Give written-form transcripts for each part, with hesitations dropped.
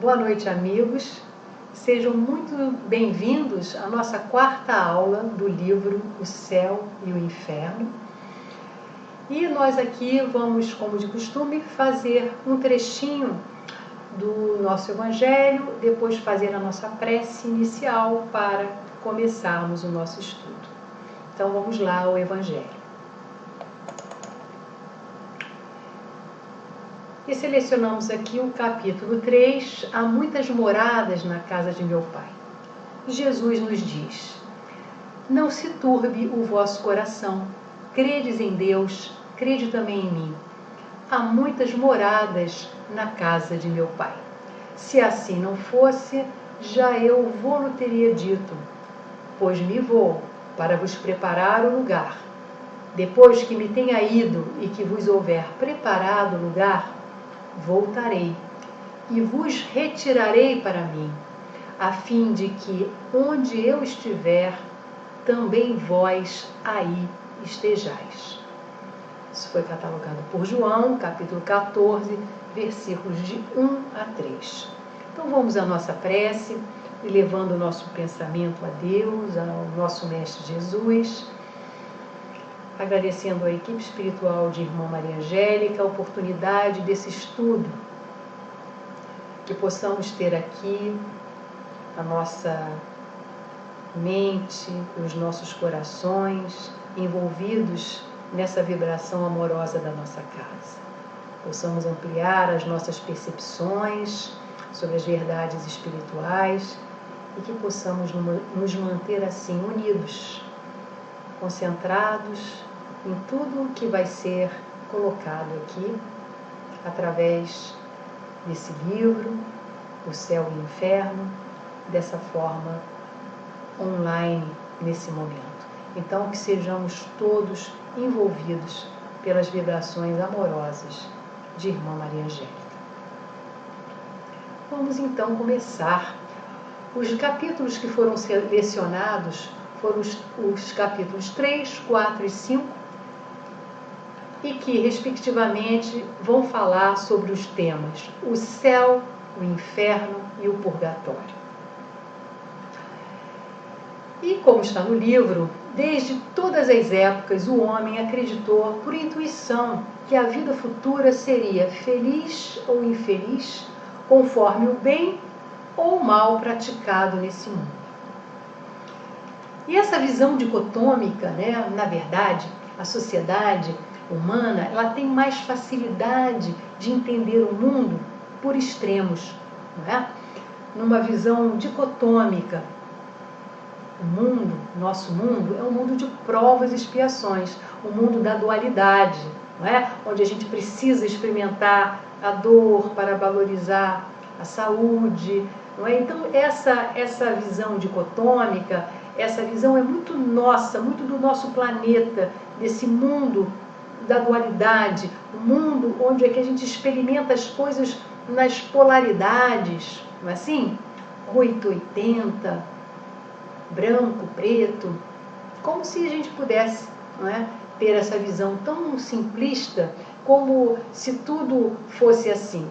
Boa noite, amigos. Sejam muito bem-vindos à nossa quarta aula do livro O Céu e o Inferno. E nós aqui vamos, como de costume, fazer um trechinho do nosso Evangelho, depois fazer a nossa prece inicial para começarmos o nosso estudo. Então vamos lá ao Evangelho. E selecionamos aqui o capítulo 3, Há muitas moradas na casa de meu Pai. Jesus nos diz: Não se turbe o vosso coração, credes em Deus, crede também em mim. Há muitas moradas na casa de meu Pai. Se assim não fosse, já eu vou-lo teria dito, pois me vou para vos preparar o lugar. Depois que me tenha ido e que vos houver preparado o lugar, voltarei e vos retirarei para mim, a fim de que onde eu estiver, também vós aí estejais. Isso foi catalogado por João, capítulo 14, versículos de 1 a 3. Então vamos à nossa prece, e levando o nosso pensamento a Deus, ao nosso Mestre Jesus, agradecendo a equipe espiritual de Irmã Maria Angélica a oportunidade desse estudo, que possamos ter aqui a nossa mente, os nossos corações envolvidos nessa vibração amorosa da nossa casa. Possamos ampliar as nossas percepções sobre as verdades espirituais e que possamos nos manter assim unidos, concentrados em tudo que vai ser colocado aqui através desse livro, O Céu e o Inferno, dessa forma online nesse momento. Então, que sejamos todos envolvidos pelas vibrações amorosas de Irmã Maria Angélica. Vamos então começar. Os capítulos que foram selecionados foram os capítulos 3, 4 e 5, e que, respectivamente, vão falar sobre os temas o céu, o inferno e o purgatório. E, como está no livro, desde todas as épocas o homem acreditou por intuição que a vida futura seria feliz ou infeliz, conforme o bem ou o mal praticado nesse mundo. E essa visão dicotômica, na verdade, a sociedade humana, ela tem mais facilidade de entender o mundo por extremos, não é? Numa visão dicotômica, o mundo, nosso mundo, é um mundo de provas e expiações, o mundo da dualidade, não é? Onde a gente precisa experimentar a dor para valorizar a saúde, não é? Então essa visão dicotômica, essa visão é muito nossa, muito do nosso planeta, desse mundo da dualidade, o mundo onde é que a gente experimenta as coisas nas polaridades, não é assim? 880, branco, preto, como se a gente pudesse, não é, ter essa visão tão simplista, como se tudo fosse assim,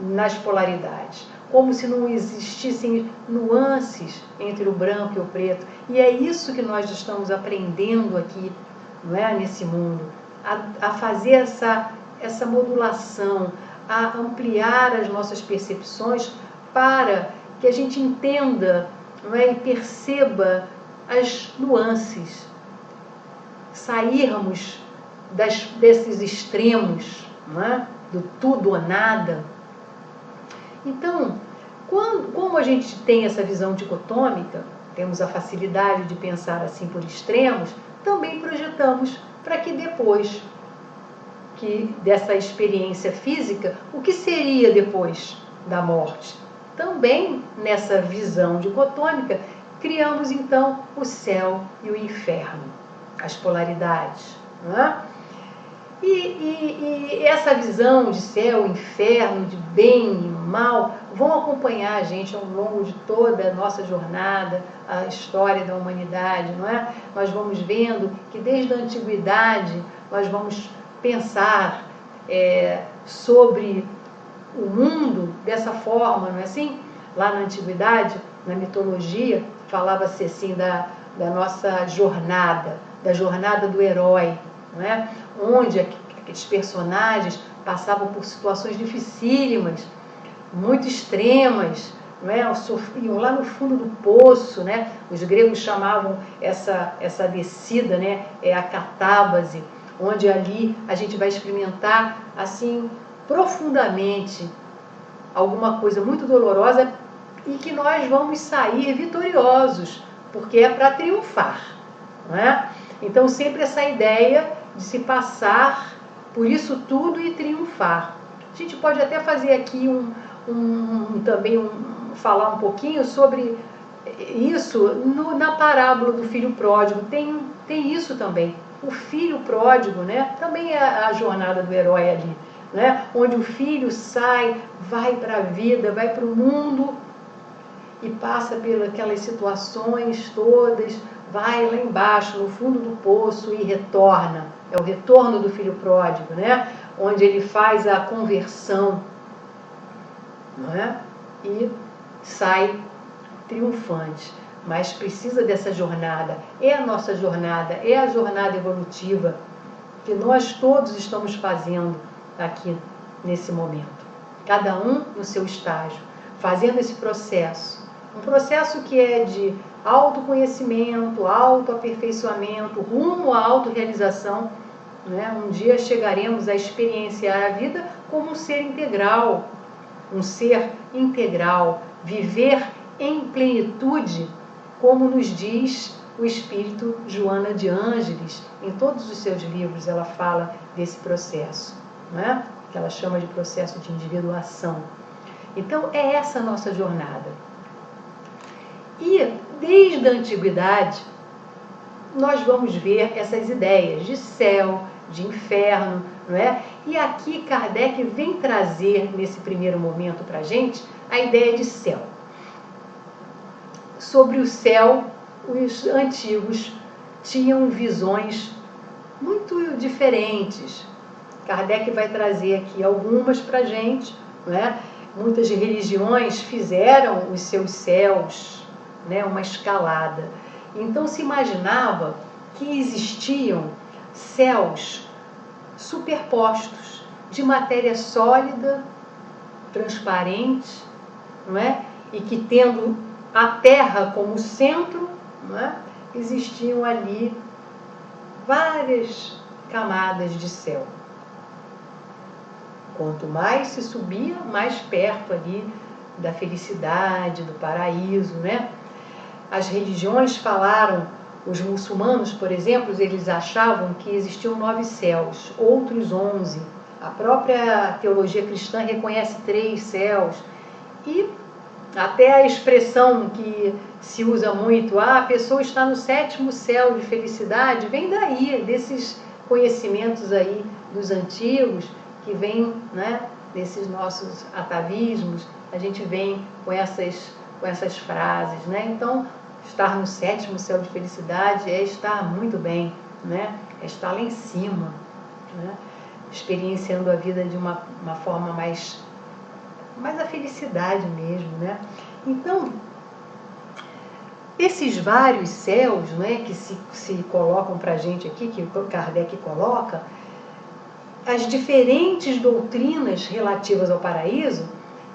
nas polaridades, como se não existissem nuances entre o branco e o preto. E é isso que nós estamos aprendendo aqui, não é, nesse mundo, a fazer essa modulação, a ampliar as nossas percepções para que a gente entenda, não é, e perceba as nuances, sairmos desses extremos, não é, do tudo ou nada. Então, como a gente tem essa visão dicotômica, temos a facilidade de pensar assim por extremos, também projetamos para que depois dessa experiência física, o que seria depois da morte? Também nessa visão dicotômica, criamos então o céu e o inferno, as polaridades, não é? E essa visão de céu, inferno, de bem e mal, vão acompanhar a gente ao longo de toda a nossa jornada, a história da humanidade, não é? Nós vamos vendo que desde a antiguidade nós vamos pensar sobre o mundo dessa forma, não é assim? Lá na antiguidade, na mitologia, falava-se assim da nossa jornada, da jornada do herói, não é? Onde aqueles personagens passavam por situações dificílimas, muito extremas, não é? Sofriam lá no fundo do poço, né? Os gregos chamavam essa descida, né? É a catábase, onde ali a gente vai experimentar assim profundamente alguma coisa muito dolorosa e que nós vamos sair vitoriosos, porque é para triunfar, não é? Então sempre essa ideia de se passar por isso tudo e triunfar. A gente pode até fazer aqui falar um pouquinho sobre isso na parábola do filho pródigo. Tem isso também. O filho pródigo, né, também é a jornada do herói ali, né, onde o filho sai, vai para a vida, vai para o mundo e passa pelas situações todas, vai lá embaixo, no fundo do poço e retorna. É o retorno do filho pródigo, né, onde ele faz a conversão, não é? E sai triunfante. Mas precisa dessa jornada, é a nossa jornada, é a jornada evolutiva que nós todos estamos fazendo aqui nesse momento. Cada um no seu estágio, fazendo esse processo. Um processo que é de autoconhecimento, autoaperfeiçoamento, rumo à autorrealização, né? Um dia chegaremos a experienciar a vida como um ser integral, viver em plenitude, como nos diz o Espírito Joana de Ângeles. Em todos os seus livros ela fala desse processo, né? Que ela chama de processo de individuação. Então é essa a nossa jornada. E desde a antiguidade nós vamos ver essas ideias de céu, de inferno, não é? E aqui Kardec vem trazer nesse primeiro momento para a gente a ideia de céu. Sobre o céu, os antigos tinham visões muito diferentes. Kardec vai trazer aqui algumas para a gente, não é? Muitas religiões fizeram os seus céus, né, uma escalada. Então se imaginava que existiam céus superpostos, de matéria sólida, transparente, não é? E que tendo a Terra como centro, não é? Existiam ali várias camadas de céu. Quanto mais se subia, mais perto ali da felicidade, do paraíso, né? As religiões falaram, os muçulmanos, por exemplo, eles achavam que existiam 9 céus, outros 11. A própria teologia cristã reconhece 3 céus. E até a expressão que se usa muito, a pessoa está no 7º céu de felicidade, vem daí, desses conhecimentos aí dos antigos, que vem, né, desses nossos atavismos, a gente vem com essas frases, né? Então, estar no 7º céu de felicidade é estar muito bem, né? É estar lá em cima, né? Experienciando a vida de uma forma mais a felicidade mesmo, né? Então, esses vários céus, né, que se colocam para a gente aqui, que o Kardec coloca, as diferentes doutrinas relativas ao paraíso,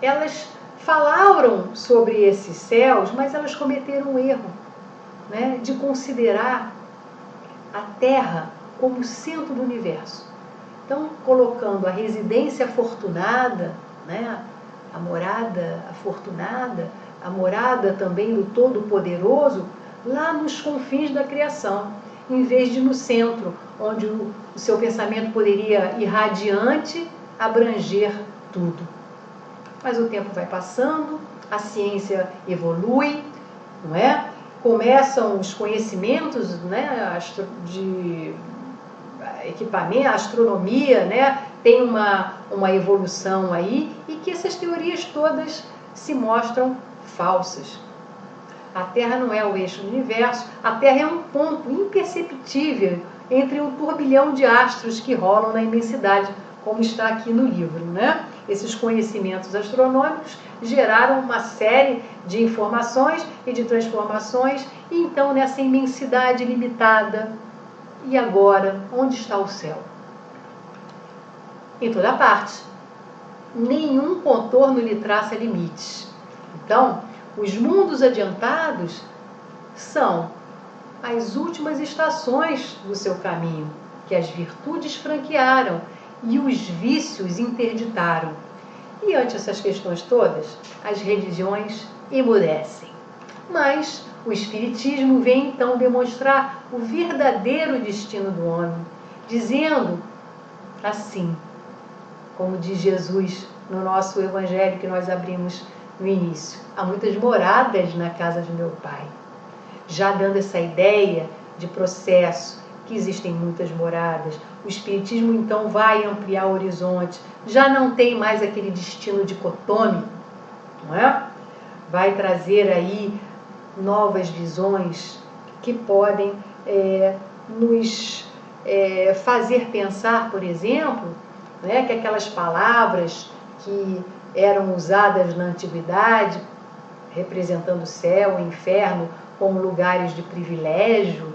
elas falaram sobre esses céus, mas elas cometeram um erro, né, de considerar a Terra como o centro do universo. Então, colocando a residência afortunada, né, a morada afortunada, a morada também do Todo-Poderoso, lá nos confins da criação, em vez de no centro, onde o seu pensamento poderia irradiante abranger tudo. Mas o tempo vai passando, a ciência evolui, não é? Começam os conhecimentos, né, de equipamento, a astronomia, né, tem uma evolução aí, e que essas teorias todas se mostram falsas. A Terra não é o eixo do universo, a Terra é um ponto imperceptível entre um turbilhão de astros que rolam na imensidade, como está aqui no livro, né? Esses conhecimentos astronômicos geraram uma série de informações e de transformações, e então nessa imensidade limitada, e agora, onde está o céu? Em toda parte. Nenhum contorno lhe traça limites. Então, os mundos adiantados são as últimas estações do seu caminho, que as virtudes franquearam e os vícios interditaram. E ante essas questões todas, as religiões emudecem. Mas o Espiritismo vem então demonstrar o verdadeiro destino do homem, dizendo assim, como diz Jesus no nosso Evangelho que nós abrimos no início: há muitas moradas na casa de meu Pai. Já dando essa ideia de processo, que existem muitas moradas, o Espiritismo então vai ampliar o horizonte, já não tem mais aquele destino dicotômico, não é? Vai trazer aí novas visões que podem nos fazer pensar, por exemplo, que aquelas palavras que eram usadas na antiguidade, representando o céu, o inferno, como lugares de privilégio,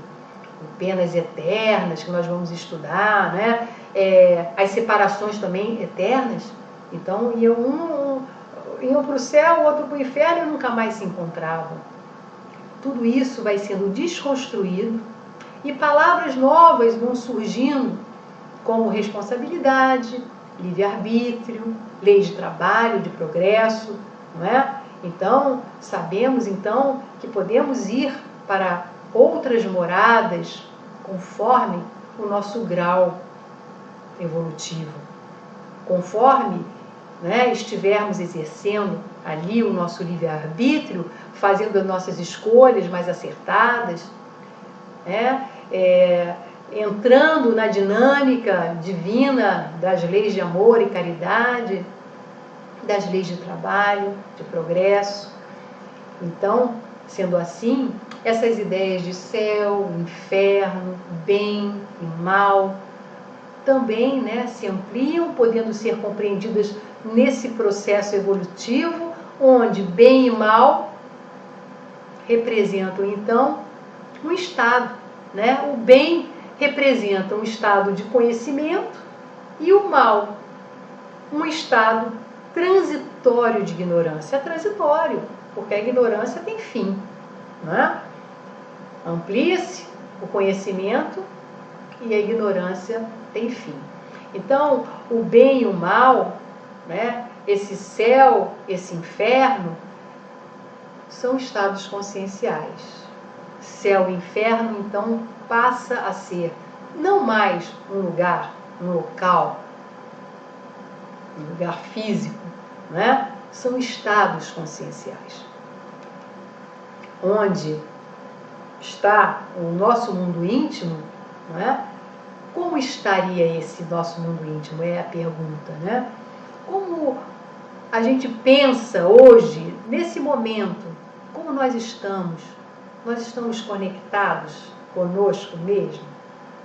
penas eternas, que nós vamos estudar, né? As separações também eternas. Então, iam para o céu, o outro para o inferno e nunca mais se encontravam. Tudo isso vai sendo desconstruído e palavras novas vão surgindo, como responsabilidade, livre-arbítrio, lei de trabalho, de progresso, não é? Então, sabemos então que podemos ir para outras moradas conforme o nosso grau evolutivo, conforme estivermos exercendo ali o nosso livre-arbítrio, fazendo as nossas escolhas mais acertadas, entrando na dinâmica divina das leis de amor e caridade, das leis de trabalho, de progresso. Então, sendo assim, essas ideias de céu, inferno, bem e mal, também se ampliam, podendo ser compreendidas nesse processo evolutivo, onde bem e mal representam, então, um estado. O bem representa um estado de conhecimento e o mal, um estado transitório de ignorância. É transitório, porque a ignorância tem fim. Amplia-se o conhecimento e a ignorância tem fim. Então, o bem e o mal, esse céu, esse inferno, são estados conscienciais. Céu e inferno, então, passa a ser não mais um lugar, um local, um lugar físico, são estados conscienciais. Onde está o nosso mundo íntimo, como estaria esse nosso mundo íntimo? É a pergunta, Como a gente pensa hoje, nesse momento, como nós estamos? Nós estamos conectados conosco mesmo?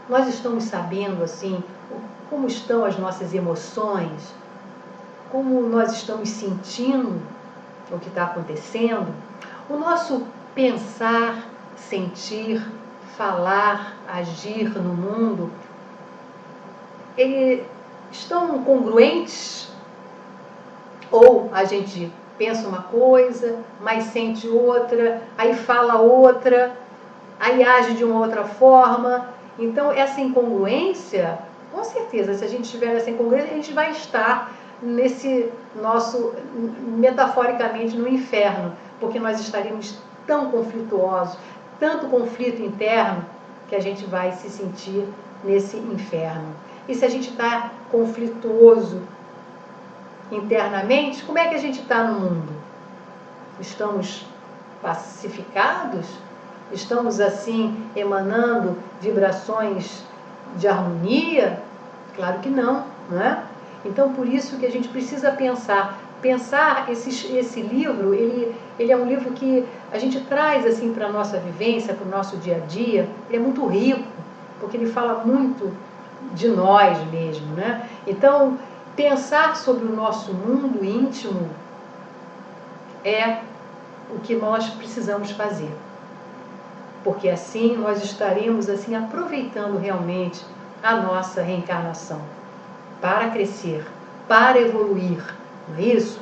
Nós estamos sabendo, assim, como estão as nossas emoções? Como nós estamos sentindo o que está acontecendo? O nosso pensar, sentir, falar, agir no mundo, eles estão congruentes? Ou a gente pensa uma coisa, mas sente outra, aí fala outra, aí age de uma outra forma? Então, essa incongruência, com certeza, se a gente tiver essa incongruência, a gente vai estar nesse nosso, metaforicamente, no inferno, porque nós estaríamos tão conflituosos, tanto conflito interno, que a gente vai se sentir nesse inferno. E se a gente está conflituoso internamente, como é que a gente está no mundo? Estamos pacificados? Estamos assim emanando vibrações de harmonia? Claro que não, não é? Então, por isso que a gente precisa pensar. Esse livro, ele é um livro que a gente traz assim para a nossa vivência, para o nosso dia a dia. Ele é muito rico, porque ele fala muito de nós mesmo, Então, Pensar sobre o nosso mundo íntimo é o que nós precisamos fazer, porque assim nós estaremos assim aproveitando realmente a nossa reencarnação para crescer, para evoluir, não é isso?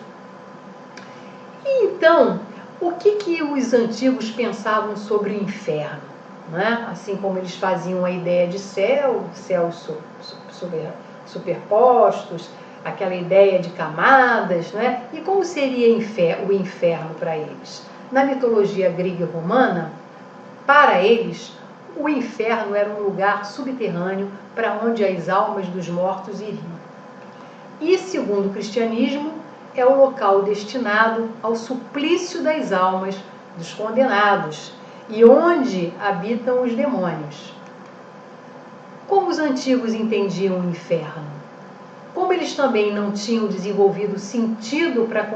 E então, o que os antigos pensavam sobre o inferno? Não é? Assim como eles faziam a ideia de céus superpostos, aquela ideia de camadas, não é? E como seria o inferno para eles? Na mitologia grega e romana, para eles, o inferno era um lugar subterrâneo para onde as almas dos mortos iriam. E, segundo o cristianismo, é o local destinado ao suplício das almas dos condenados e onde habitam os demônios. Como os antigos entendiam o inferno? Como eles também não tinham desenvolvido sentido para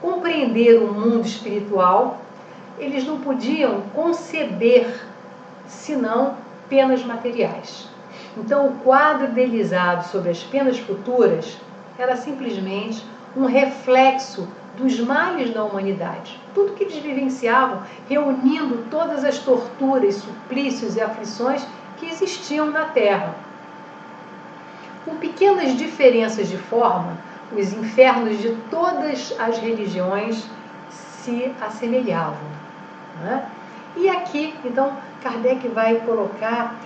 compreender o mundo espiritual, eles não podiam conceber senão penas materiais. Então, o quadro idealizado sobre as penas futuras era simplesmente um reflexo dos males da humanidade. Tudo que eles vivenciavam, reunindo todas as torturas, suplícios e aflições que existiam na Terra. Com pequenas diferenças de forma, os infernos de todas as religiões se assemelhavam, né? E aqui, então, Kardec vai colocar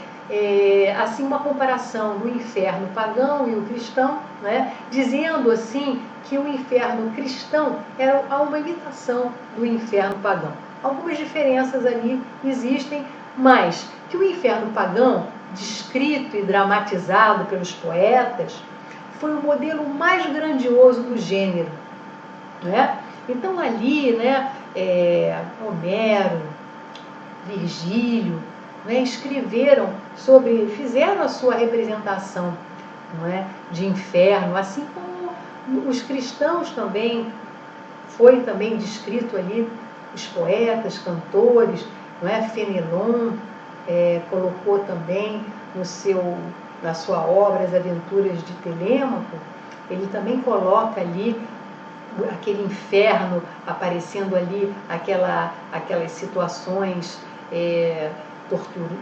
assim uma comparação do inferno pagão e o cristão, né? Dizendo assim que o inferno cristão era uma imitação do inferno pagão. Algumas diferenças ali existem, mas que o inferno pagão, descrito e dramatizado pelos poetas, foi o modelo mais grandioso do gênero, né? Então ali, né, Homero, Virgílio, né, escreveram sobre, fizeram a sua representação, não é, de inferno, assim como os cristãos também, foi também descrito ali, os poetas, cantores, não é, Fenelon colocou também na sua obra As Aventuras de Telêmaco, ele também coloca ali aquele inferno aparecendo ali, aquelas situações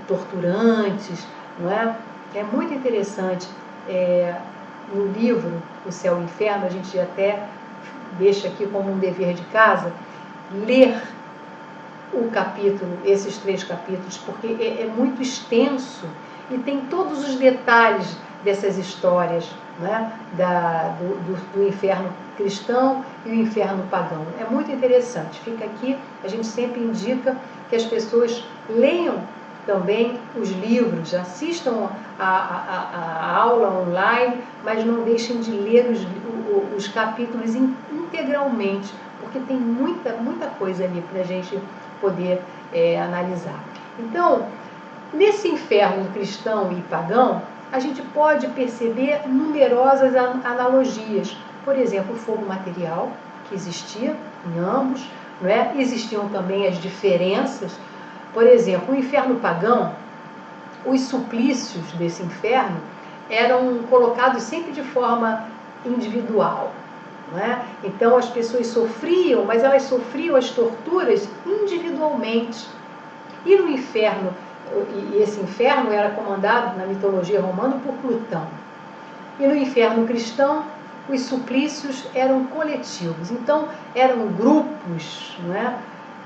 torturantes, não é? É muito interessante. No livro O Céu e o Inferno, a gente até deixa aqui como um dever de casa, ler o capítulo, esses 3 capítulos, porque é muito extenso e tem todos os detalhes dessas histórias, né, do inferno cristão e o inferno pagão. É muito interessante. Fica aqui, a gente sempre indica que as pessoas leiam também os livros, assistam a aula online, mas não deixem de ler os capítulos integralmente, porque tem muita coisa ali para a gente poder analisar. Então, nesse inferno cristão e pagão, a gente pode perceber numerosas analogias. Por exemplo, o fogo material, que existia em ambos, não é? Existiam também as diferenças. Por exemplo, o inferno pagão, os suplícios desse inferno eram colocados sempre de forma individual, não é? Então as pessoas sofriam, mas elas sofriam as torturas individualmente. E no inferno, e esse inferno era comandado na mitologia romana por Plutão. E no inferno cristão, os suplícios eram coletivos. Então eram grupos, não é,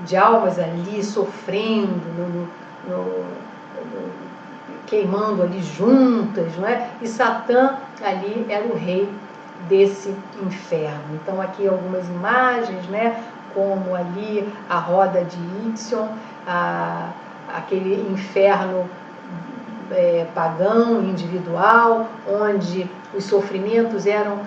de almas ali sofrendo, queimando ali juntas, não é? E Satã ali era o rei desse inferno. Então aqui algumas imagens, né, como ali a roda de Ixion, aquele inferno pagão, individual, onde os sofrimentos eram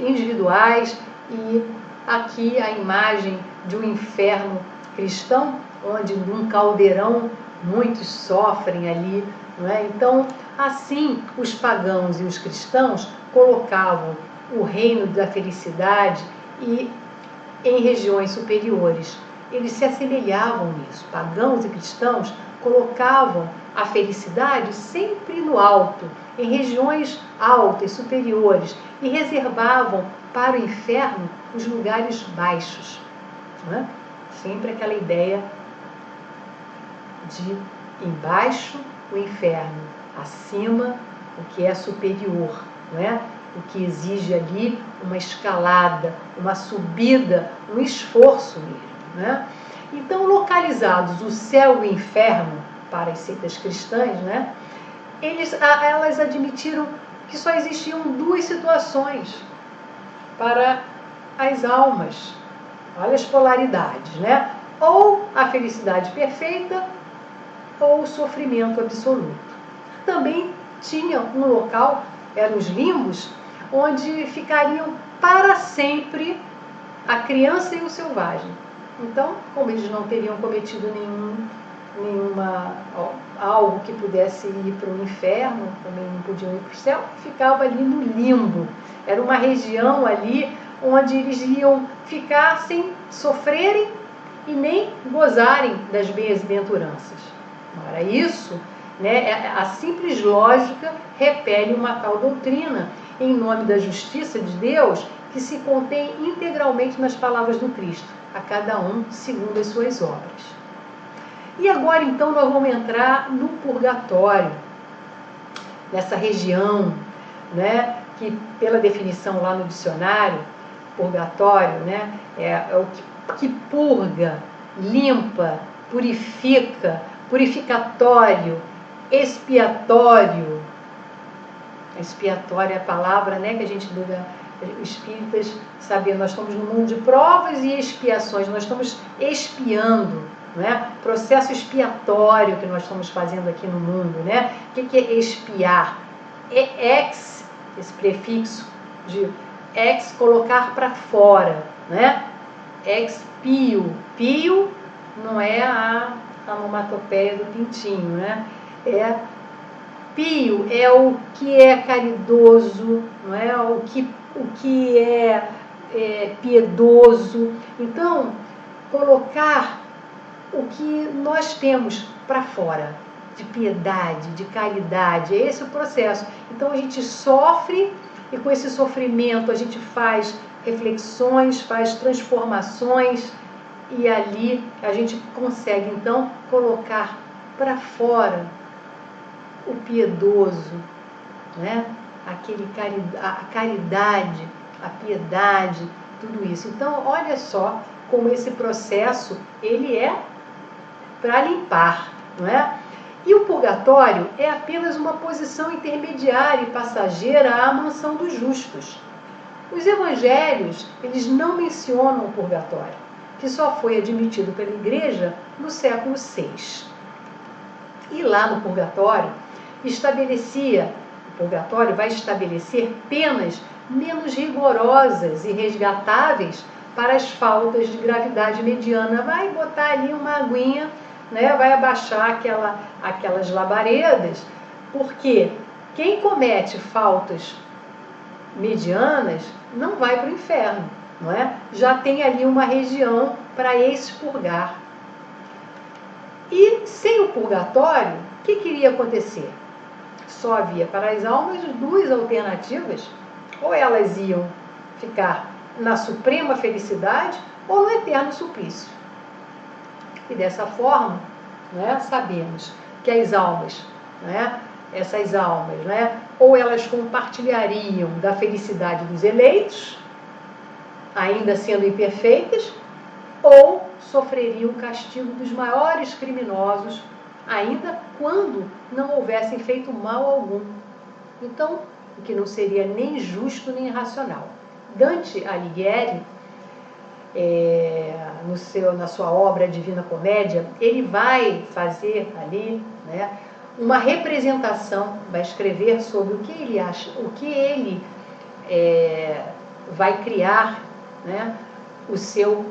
individuais, e aqui a imagem de um inferno cristão, onde num caldeirão muitos sofrem ali, não é? Então, assim, os pagãos e os cristãos colocavam o reino da felicidade e em regiões superiores. Eles se assemelhavam nisso. Pagãos e cristãos colocavam a felicidade sempre no alto em regiões altas, superiores, e reservavam para o inferno os lugares baixos. Não é? Sempre aquela ideia de embaixo o inferno, acima o que é superior, não é? O que exige ali uma escalada, uma subida, um esforço mesmo, né? Então, localizados o céu e o inferno para as seitas cristãs, né? Elas admitiram que só existiam duas situações para as almas. Olha as polaridades, né? Ou a felicidade perfeita ou o sofrimento absoluto. Também tinha um local, eram os limbos, onde ficariam para sempre a criança e o selvagem. Então, como eles não teriam cometido algo que pudesse ir para o inferno, também não podiam ir para o céu, ficava ali no limbo. Era uma região ali onde eles iam ficar sem sofrerem e nem gozarem das bem-aventuranças. Ora, isso, né, a simples lógica repele uma tal doutrina em nome da justiça de Deus que se contém integralmente nas palavras do Cristo, a cada um segundo as suas obras. E agora, então, nós vamos entrar no purgatório, nessa região, né, que, pela definição lá no dicionário, purgatório, né, é o que purga, limpa, purifica, purificatório, expiatório. Expiatório é a palavra, né, que a gente espíritas saber, nós estamos no mundo de provas e expiações, nós estamos expiando, né? Processo expiatório que nós estamos fazendo aqui no mundo, né? O que é expiar? Ex, esse prefixo de ex, colocar para fora, né? Expio, pio não é a onomatopeia do pintinho, né? É pio, é o que é caridoso, não é? O que é piedoso. Então, colocar o que nós temos para fora, de piedade, de caridade, é esse o processo. Então, a gente sofre e com esse sofrimento a gente faz reflexões, faz transformações e ali a gente consegue, então, colocar para fora o piedoso, né? A caridade, a piedade, tudo isso. Então, olha só como esse processo, ele é para limpar, não é? E o purgatório é apenas uma posição intermediária e passageira à mansão dos justos. Os evangelhos, eles não mencionam o purgatório, que só foi admitido pela igreja no século VI. E lá no purgatório, o purgatório vai estabelecer penas menos rigorosas e resgatáveis para as faltas de gravidade mediana. Vai botar ali uma aguinha, né? Vai abaixar aquelas labaredas, porque quem comete faltas medianas não vai para o inferno, não é? Já tem ali uma região para expurgar. E sem o purgatório, o que iria acontecer? Só havia para as almas duas alternativas: ou elas iam ficar na suprema felicidade ou no eterno suplício. E dessa forma, né, sabemos que as almas, né, essas almas, né, ou elas compartilhariam da felicidade dos eleitos, ainda sendo imperfeitas, ou sofreriam o castigo dos maiores criminosos, ainda quando não houvessem feito mal algum. Então, o que não seria nem justo nem racional. Dante Alighieri, na sua obra Divina Comédia, ele vai fazer ali, né, uma representação, vai escrever sobre o que ele acha, o que ele vai criar, né, o seu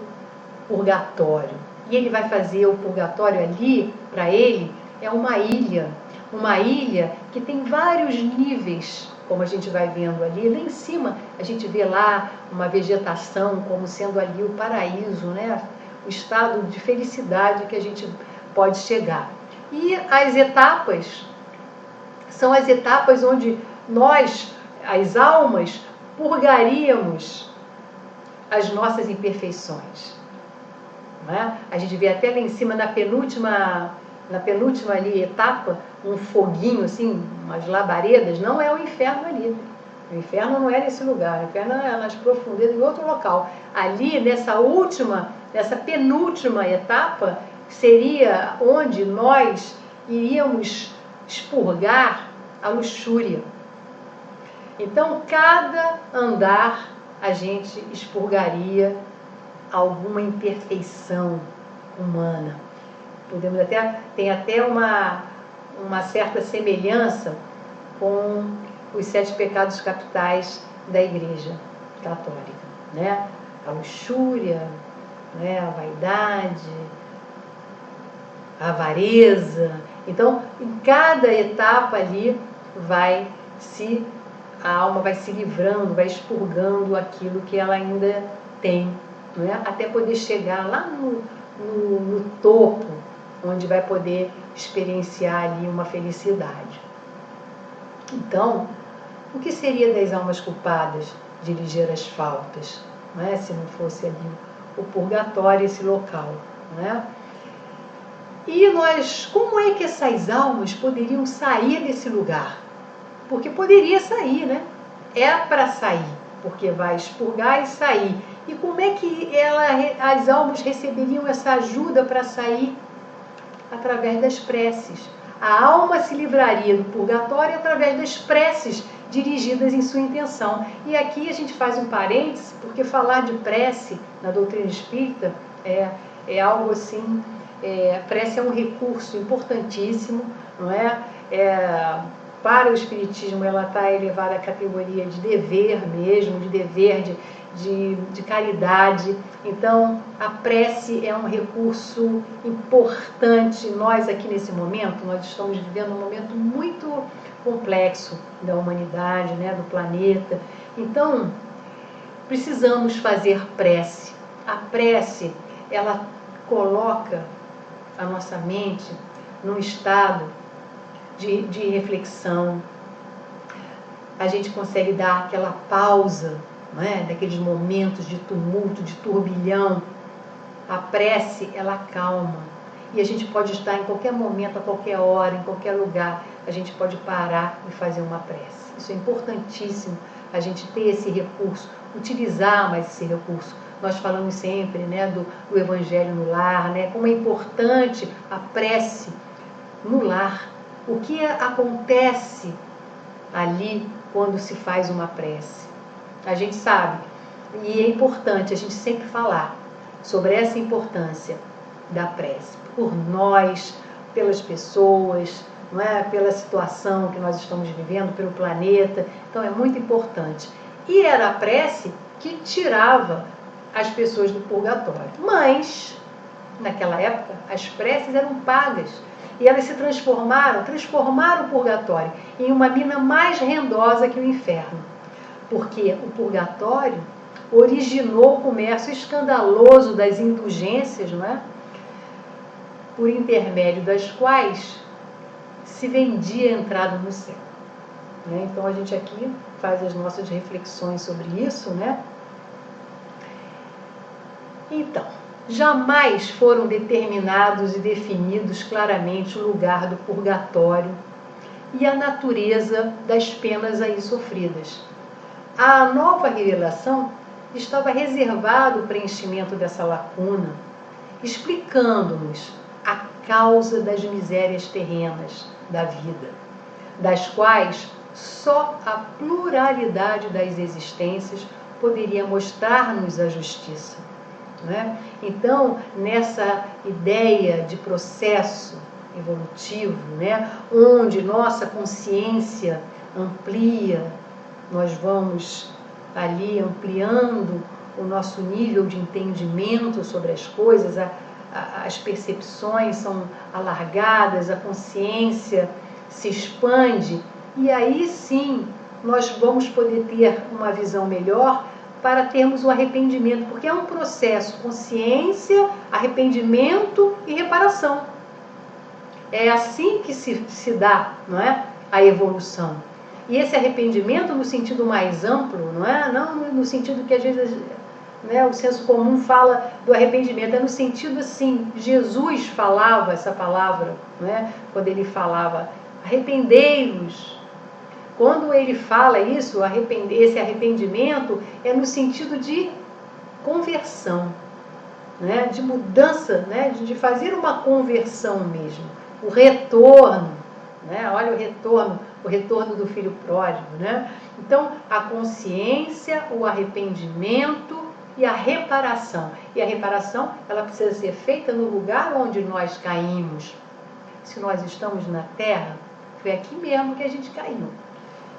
purgatório. E ele vai fazer o purgatório ali, para ele, é uma ilha que tem vários níveis, como a gente vai vendo ali. Lá em cima, a gente vê lá uma vegetação como sendo ali o paraíso, né? O estado de felicidade que a gente pode chegar. E as etapas são as etapas onde nós, as almas, purgaríamos as nossas imperfeições. Não é? A gente vê até lá em cima, na penúltima ali etapa, um foguinho, assim, umas labaredas. Não é o inferno ali. O inferno não é nesse lugar. O inferno é nas profundezas, em outro local. Ali, nessa penúltima etapa, seria onde nós iríamos expurgar a luxúria. Então, cada andar a gente expurgaria alguma imperfeição humana. Podemos tem até uma certa semelhança com os 7 pecados capitais da Igreja Católica, né? A luxúria, né? A vaidade, a avareza. Então, em cada etapa ali a alma vai se livrando, vai expurgando aquilo que ela ainda tem, não é? Até poder chegar lá no topo, onde vai poder experienciar ali uma felicidade. Então, o que seria das almas culpadas de ligeiras faltas, não é? Se não fosse ali o purgatório, esse local, não é? E como é que essas almas poderiam sair desse lugar? Porque poderia sair, né? É para sair, porque vai expurgar e sair. E como é que as almas receberiam essa ajuda para sair? Através das preces. A alma se livraria do purgatório através das preces dirigidas em sua intenção. E aqui a gente faz um parêntese, porque falar de prece na doutrina espírita é algo assim, prece é um recurso importantíssimo, não é? Para o Espiritismo ela está elevada à categoria de dever mesmo, de dever de caridade. Então, a prece é um recurso importante. Nós aqui nesse momento, nós estamos vivendo um momento muito complexo da humanidade, né, do planeta. Então, precisamos fazer prece. A prece, ela coloca a nossa mente num estado de reflexão. A gente consegue dar aquela pausa, não é? Daqueles momentos de tumulto, de turbilhão. A prece, ela acalma. E a gente pode estar em qualquer momento, a qualquer hora, em qualquer lugar, a gente pode parar e fazer uma prece. Isso é importantíssimo, a gente ter esse recurso, utilizar mais esse recurso. Nós falamos sempre, né, do Evangelho no lar, né, como é importante a prece no lar. O que acontece ali quando se faz uma prece? A gente sabe, e é importante a gente sempre falar sobre essa importância da prece, por nós, pelas pessoas, não é? Pela situação que nós estamos vivendo, pelo planeta. Então é muito importante. E era a prece que tirava as pessoas do purgatório. Mas, naquela época, as preces eram pagas. E elas se transformaram o purgatório em uma mina mais rendosa que o inferno. Porque o purgatório originou o comércio escandaloso das indulgências, não é? Por intermédio das quais se vendia a entrada no céu. Né? Então a gente aqui faz as nossas reflexões sobre isso, né? Então, jamais foram determinados e definidos claramente o lugar do purgatório e a natureza das penas aí sofridas. A nova revelação estava reservado o preenchimento dessa lacuna, explicando-nos a causa das misérias terrenas da vida, das quais só a pluralidade das existências poderia mostrar-nos a justiça. Né? Então, nessa ideia de processo evolutivo, né, onde nossa consciência amplia, nós vamos ali ampliando o nosso nível de entendimento sobre as coisas, as percepções são alargadas, a consciência se expande, e aí sim nós vamos poder ter uma visão melhor para termos o arrependimento, porque é um processo, consciência, arrependimento e reparação. É assim que se dá, não é? a evolução. E esse arrependimento no sentido mais amplo, não é? Não no sentido que às vezes, né, o senso comum fala do arrependimento, é no sentido assim, Jesus falava essa palavra, né, quando ele falava, arrependei-vos. Quando ele fala isso, esse arrependimento é no sentido de conversão, né, de mudança, né, de fazer uma conversão mesmo, o retorno, né, olha o retorno do filho pródigo, né? Então, a consciência, o arrependimento e a reparação. E a reparação, ela precisa ser feita no lugar onde nós caímos. Se nós estamos na terra, foi aqui mesmo que a gente caiu.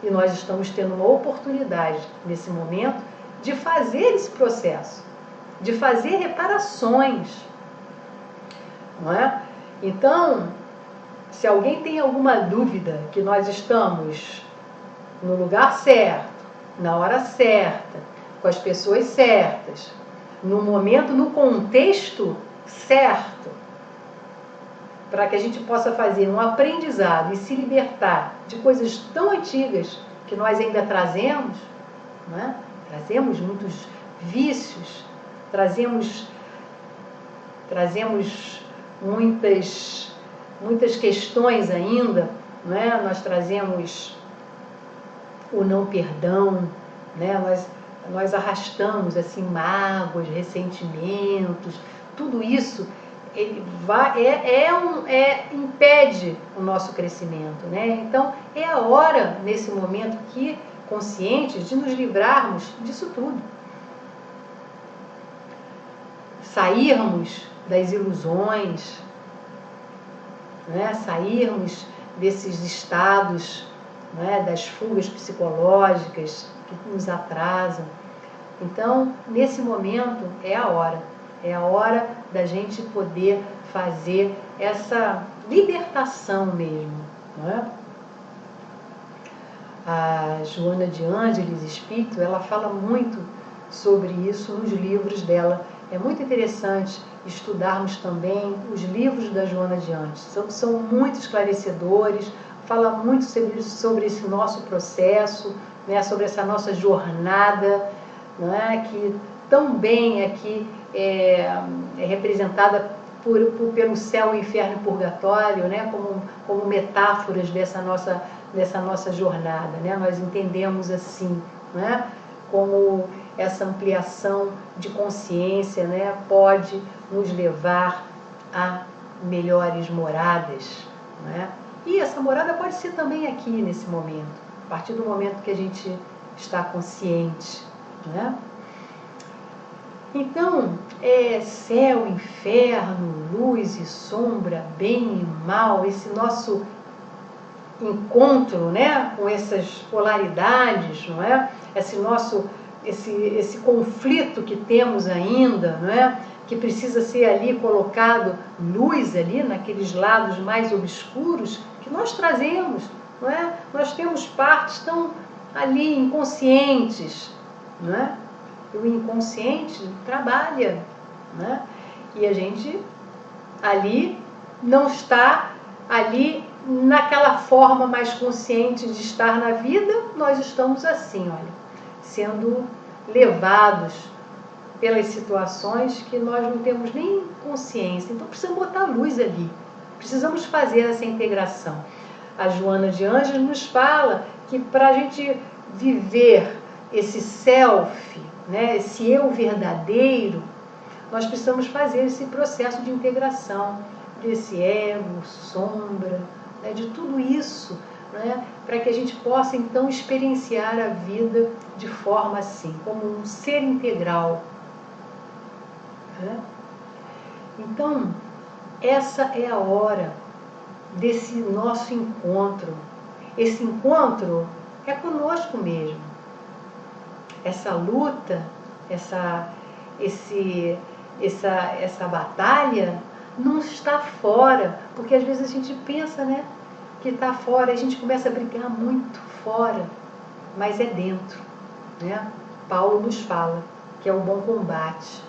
E nós estamos tendo uma oportunidade, nesse momento, de fazer esse processo, de fazer reparações, não é? Então, se alguém tem alguma dúvida que nós estamos no lugar certo, na hora certa, com as pessoas certas, no momento, no contexto certo, para que a gente possa fazer um aprendizado e se libertar de coisas tão antigas que nós ainda trazemos, não é? Trazemos muitos vícios, trazemos muitas questões ainda, não é? Nós trazemos o não perdão, né? Nós arrastamos assim mágoas, ressentimentos, tudo isso impede o nosso crescimento, né? Então é a hora, nesse momento aqui, conscientes, de nos livrarmos disso tudo. Sairmos das ilusões, né? Sairmos desses estados, né? Das fugas psicológicas que nos atrasam. Então, nesse momento, é a hora da gente poder fazer essa libertação mesmo, né? A Joana de Ângeles Espírito, ela fala muito sobre isso nos livros dela. É muito interessante estudarmos também os livros da Joana de Ângeles. São muito esclarecedores, fala muito sobre esse nosso processo, né, sobre essa nossa jornada, né, que também aqui é representada pelo céu, inferno e purgatório, né, como metáforas dessa nossa jornada, né? Nós entendemos assim, né, como essa ampliação de consciência, né, pode nos levar a melhores moradas, né? E essa morada pode ser também aqui nesse momento, a partir do momento que a gente está consciente, né? Então, céu, inferno, luz e sombra, bem e mal, esse nosso encontro, né, com essas polaridades, não é? Esse conflito que temos ainda, não é? Que precisa ser ali colocado luz ali naqueles lados mais obscuros que nós trazemos, não é? Nós temos partes tão ali inconscientes, não é? E o inconsciente trabalha, né? E a gente ali não está ali naquela forma mais consciente de estar na vida. Nós estamos assim, olha, sendo levados pelas situações que nós não temos nem consciência. Então precisamos botar luz ali, precisamos fazer essa integração. A Joana de Ângeles nos fala que para a gente viver esse self, né, esse eu verdadeiro, nós precisamos fazer esse processo de integração desse ego, sombra, né, de tudo isso, né, para que a gente possa então experienciar a vida de forma assim, como um ser integral, né? Então, essa é a hora desse nosso encontro. Esse encontro é conosco mesmo. Essa luta, essa batalha não está fora, porque às vezes a gente pensa, né, que está fora, a gente começa a brigar muito fora, mas é dentro, né? Paulo nos fala que é o bom combate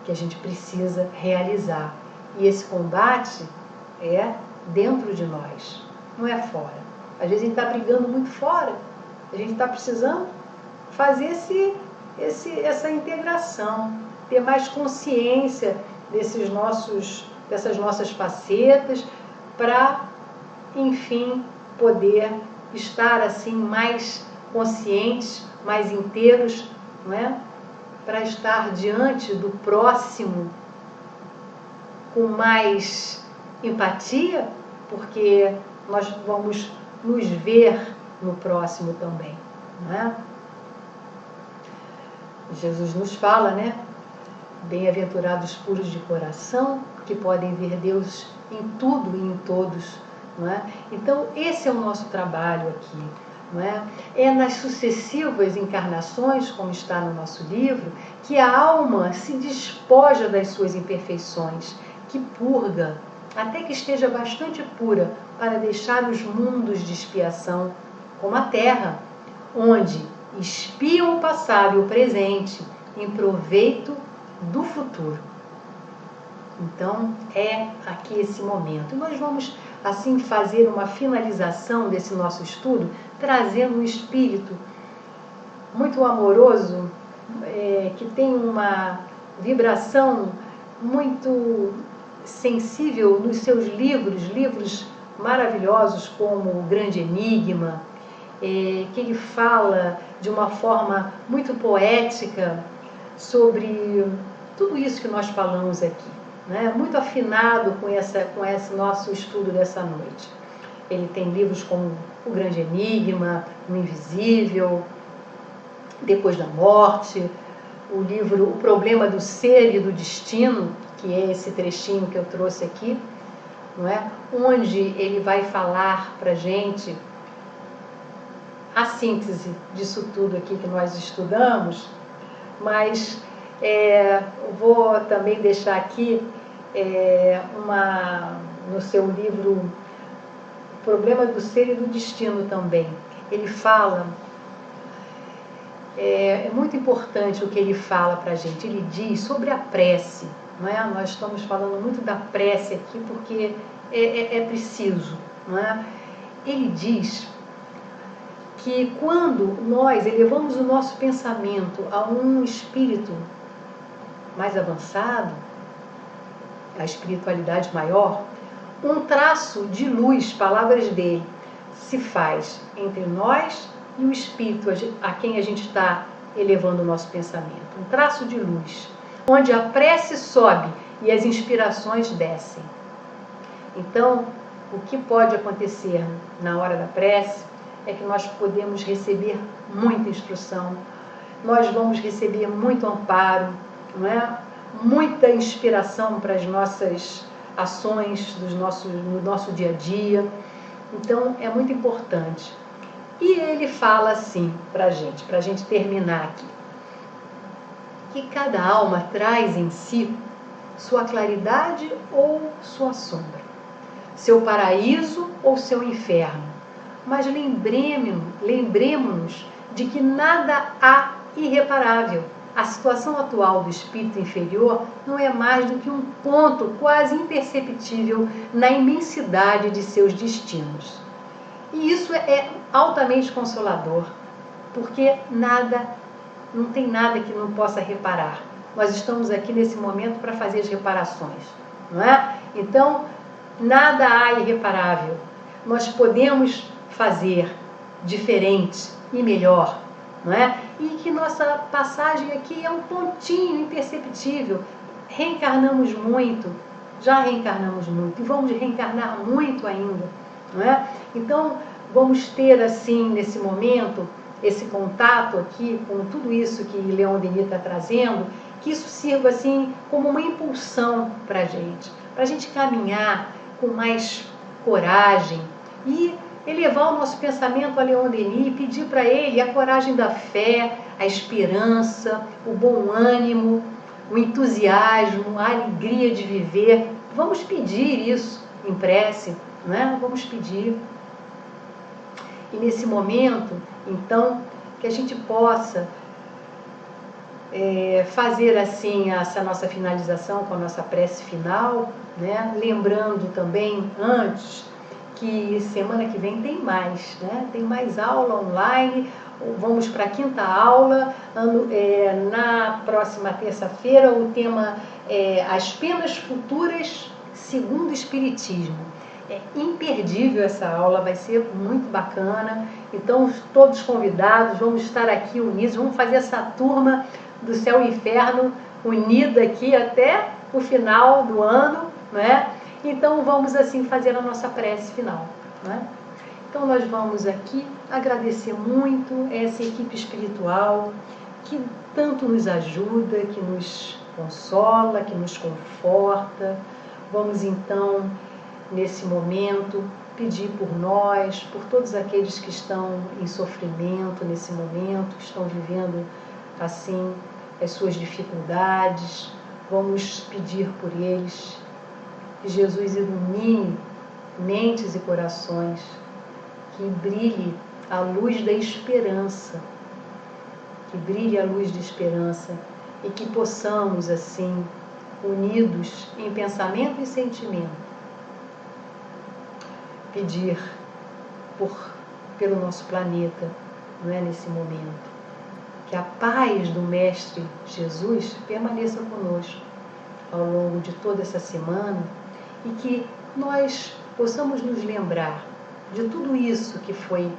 que a gente precisa realizar, e esse combate é dentro de nós, não é fora. Às vezes a gente está brigando muito fora. A gente está precisando fazer essa integração, ter mais consciência dessas nossas facetas, para, enfim, poder estar assim mais conscientes, mais inteiros, não é? Para estar diante do próximo com mais empatia, porque nós vamos nos ver no próximo também, não é? Jesus nos fala, né? Bem-aventurados puros de coração, que podem ver Deus em tudo e em todos, não é? Então, esse é o nosso trabalho aqui, não é? É nas sucessivas encarnações, como está no nosso livro, que a alma se despoja das suas imperfeições, que purga, até que esteja bastante pura, para deixar os mundos de expiação, como a terra, onde espiam o passado e o presente, em proveito do futuro. Então, é aqui esse momento. E nós vamos, assim, fazer uma finalização desse nosso estudo, trazendo um espírito muito amoroso, que tem uma vibração muito sensível nos seus livros maravilhosos, como O Grande Enigma, que ele fala de uma forma muito poética sobre tudo isso que nós falamos aqui, né? Muito afinado com esse nosso estudo dessa noite. Ele tem livros como O Grande Enigma, O Invisível, Depois da Morte, o livro O Problema do Ser e do Destino, que é esse trechinho que eu trouxe aqui, não é? Onde ele vai falar para a gente a síntese disso tudo aqui que nós estudamos, mas vou também deixar aqui no seu livro O Problema do Ser e do Destino também. Ele fala, é muito importante o que ele fala para a gente. Ele diz sobre a prece, não é? Nós estamos falando muito da prece aqui porque é preciso, não é? Ele diz que quando nós elevamos o nosso pensamento a um espírito mais avançado, a espiritualidade maior, um traço de luz, palavras dele, se faz entre nós e o espírito a quem a gente está elevando o nosso pensamento. Um traço de luz, onde a prece sobe e as inspirações descem. Então, o que pode acontecer na hora da prece é que nós podemos receber muita instrução, nós vamos receber muito amparo, não é? Muita inspiração para as nossas ações, no nosso dia a dia. Então, é muito importante. E ele fala assim para a gente terminar aqui, que cada alma traz em si sua claridade ou sua sombra, seu paraíso ou seu inferno. Mas lembremos-nos de que nada há irreparável. A situação atual do espírito inferior não é mais do que um ponto quase imperceptível na imensidade de seus destinos. E isso é altamente consolador, porque não tem nada que não possa reparar. Nós estamos aqui nesse momento para fazer as reparações, não é? Então, nada há irreparável. Nós podemos fazer diferente e melhor, não é? E que nossa passagem aqui é um pontinho imperceptível. Reencarnamos muito, já reencarnamos muito e vamos reencarnar muito ainda, não é? Então, vamos ter assim, nesse momento, esse contato aqui com tudo isso que Leon Denis está trazendo, que isso sirva assim como uma impulsão para a gente caminhar com mais coragem e elevar o nosso pensamento a Leon Denis e pedir para ele a coragem da fé, a esperança, o bom ânimo, o entusiasmo, a alegria de viver. Vamos pedir isso em prece, não é? Vamos pedir. E nesse momento, então, que a gente possa fazer assim essa nossa finalização com a nossa prece final, né? Lembrando também antes que semana que vem tem mais, né? Tem mais aula online. Vamos para a quinta aula. Na próxima terça-feira, o tema é As Penas Futuras segundo o Espiritismo. É imperdível essa aula, vai ser muito bacana. Então, todos convidados, vamos estar aqui unidos, vamos fazer essa turma do céu e inferno unida aqui até o final do ano, né? Então, vamos assim fazer a nossa prece final, né? Então, nós vamos aqui agradecer muito essa equipe espiritual que tanto nos ajuda, que nos consola, que nos conforta. Vamos então, nesse momento, pedir por nós, por todos aqueles que estão em sofrimento nesse momento, que estão vivendo assim as suas dificuldades. Vamos pedir por eles que Jesus ilumine mentes e corações, que brilhe a luz da esperança, que brilhe a luz de esperança e que possamos assim, unidos em pensamento e sentimento, pedir pelo nosso planeta, não é, nesse momento. Que a paz do Mestre Jesus permaneça conosco ao longo de toda essa semana e que nós possamos nos lembrar de tudo isso que foi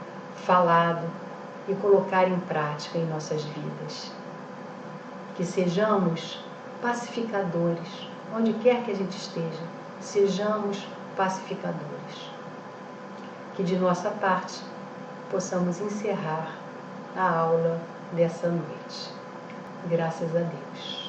falado e colocar em prática em nossas vidas. Que sejamos pacificadores, onde quer que a gente esteja, sejamos pacificadores. Que de nossa parte possamos encerrar a aula dessa noite. Graças a Deus.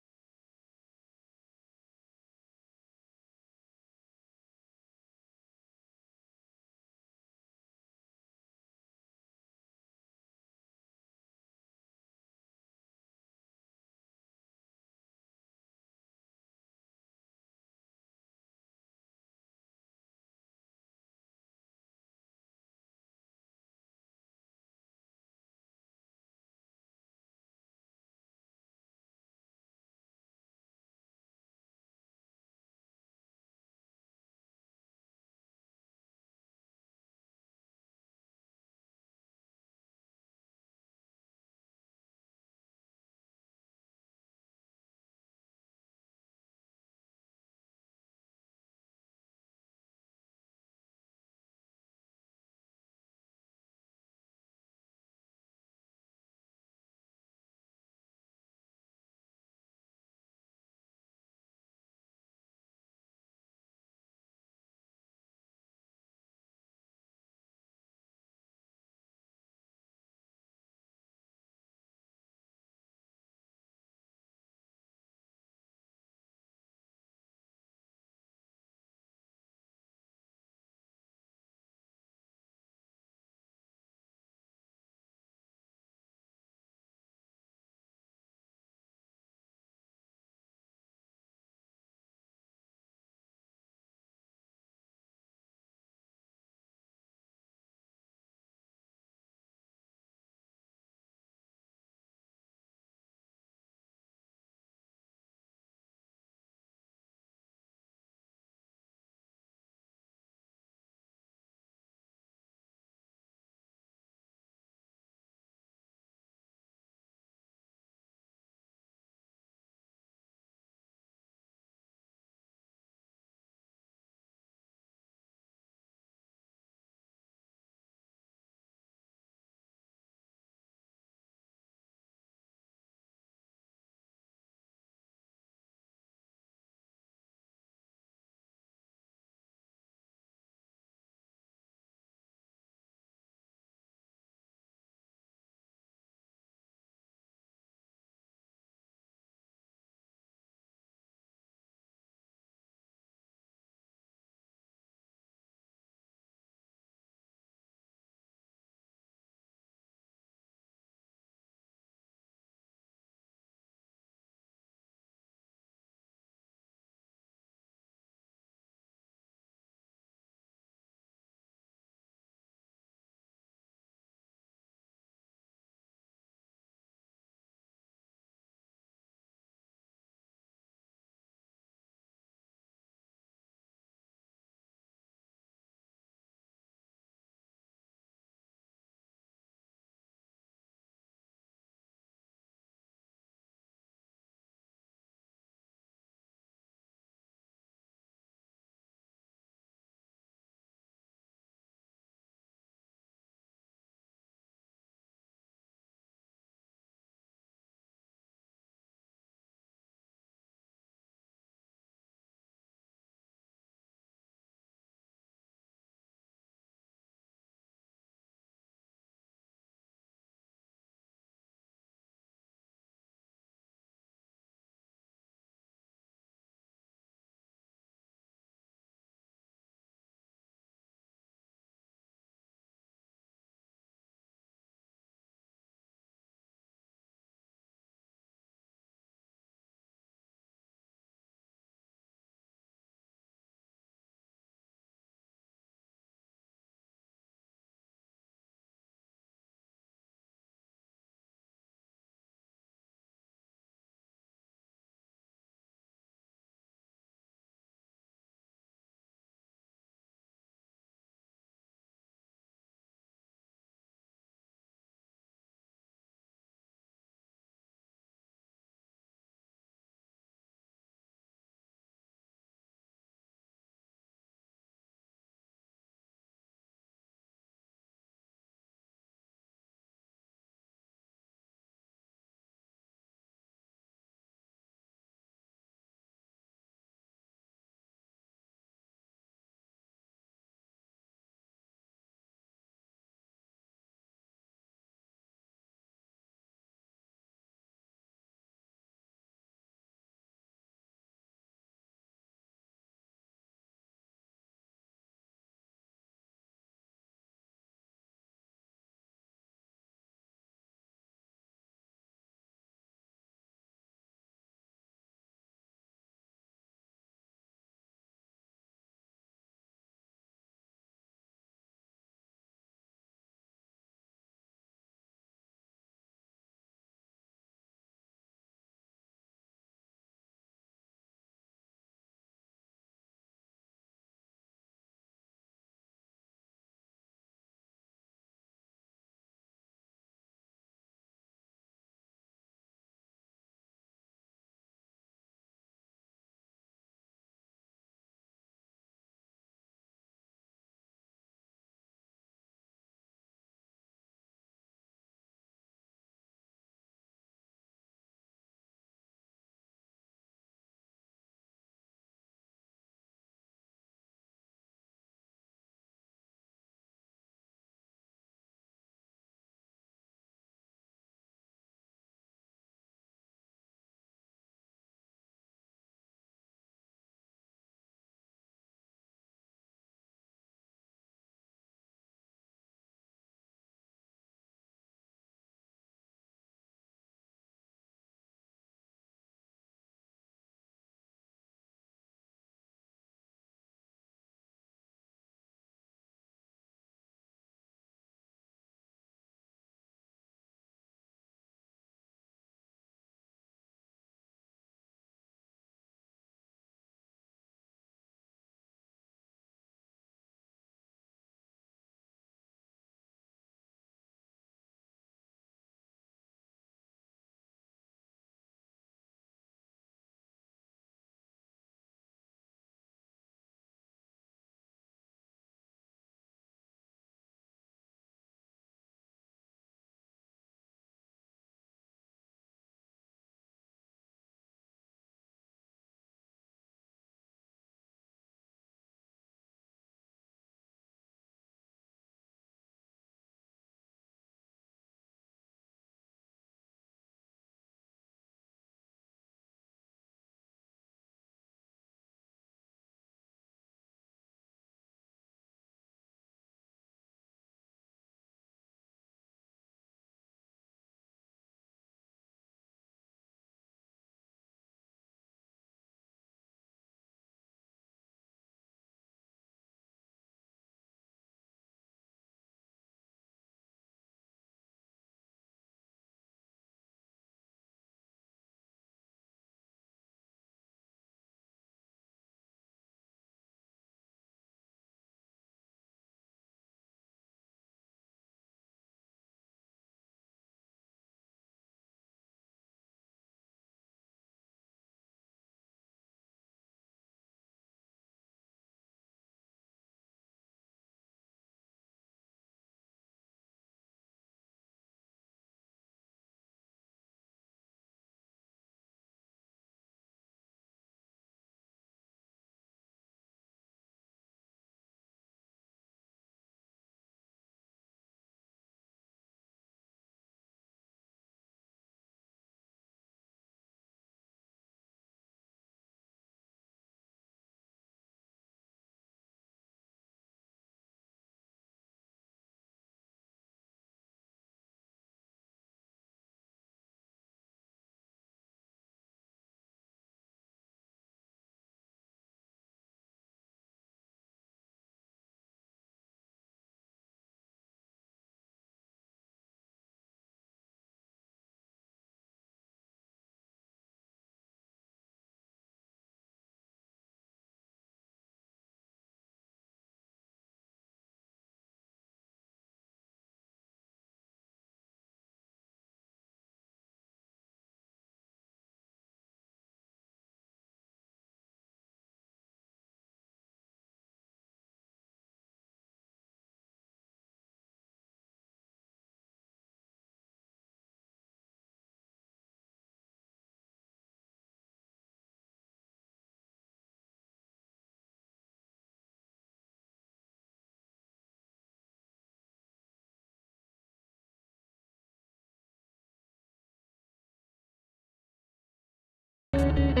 Música